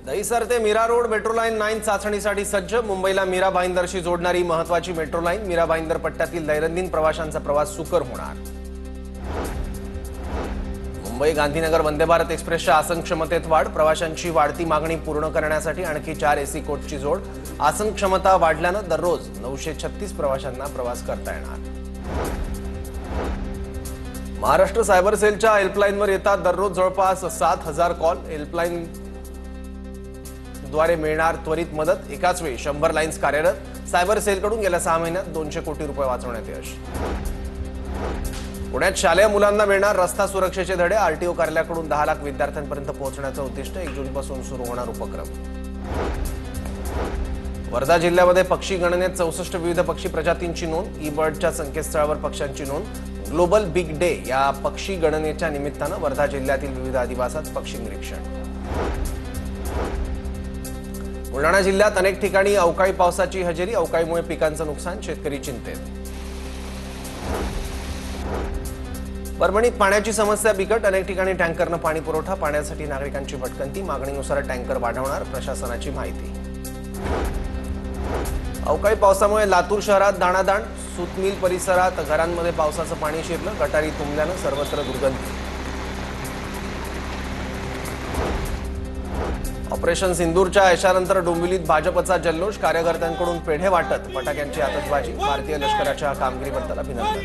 दहिसर ते Mira road metro line 9 चाचणीसाठी सज्ज। मुंबईला मीरा भाईंदरशी जोडणारी महत्त्वाची मेट्रो लाईन। मीरा भाईंदर पट्ट्यातील दैनंदिन प्रवाशांचा प्रवास सुकर होणार। मुंबई गांधीनगर वंदे भारत एक्सप्रेसच्या आसन क्षमतेत वाढ। प्रवाशांची वाढती मागणी पूर्ण करण्यासाठी आणखी 4 एसी कोचची जोड। आसन क्षमता वाढल्याने दररोज 936 प्रवाशांना प्रवास करता येणार। महाराष्ट्र सायबर सेलच्या हेल्पलाईनवर येतात दररोज जवळपास 7000 कॉल। हेल्पलाईन द्वारे मिळणार त्वरित मदत। एकाच वेळी 100 लाईन्स कार्यरत। सायबर सेलकडून गेल्या 6 महिन्यात 200 कोटी रुपये वाचवण्यात यश। पुण्यात शालेय मुलांना मिळणार रस्ता सुरक्षेचे धडे। आरटीओ कार्यालयाकडून 10 लाख विद्यार्थ्यांपर्यंत पोहोचण्याचं उद्दिष्ट। 1 जूनपासून सुरू होणार उपक्रम। वर्धा जिल्ह्यामध्ये पक्षी गणनेत 64 विविध पक्षी प्रजातींची नोंद। ई बर्डच्या संकेतस्थळावर पक्ष्यांची नोंद। ग्लोबल बिग डे या पक्षी गणनेच्या निमित्तानं वर्धा जिल्ह्यातील विविध अधिवासात पक्षी निरीक्षण। बुलढाणा जिल्ह्यात अनेक ठिकाणी अवकाळी पावसाची हजेरी। अवकाळीमुळे पिकांचं नुकसान, शेतकरी चिंतेत। परभणीत पाण्याची समस्या बिकट। अनेक ठिकाणी टँकरनं पाणी पुरवठा। पाण्यासाठी नागरिकांची भटकंती। मागणीनुसार टँकर वाढवणार, प्रशासनाची माहिती। अवकाळी पावसामुळे लातूर शहरात दाणादाण। सूतमिल परिसरात घरांमध्ये पावसाचं पाणी शिरलं। गटारी तुंबल्यानं सर्वत्र दुर्गंधी। ऑपरेशन सिंदूरच्या यशानंतर डोंबिवलीत भाजपचा जल्लोष। कार्यकर्त्यांकडून पेढे वाटत, फटाक्यांची आतषबाजी। भारतीय लष्कराच्या कामगिरीबद्दल अभिनंदन।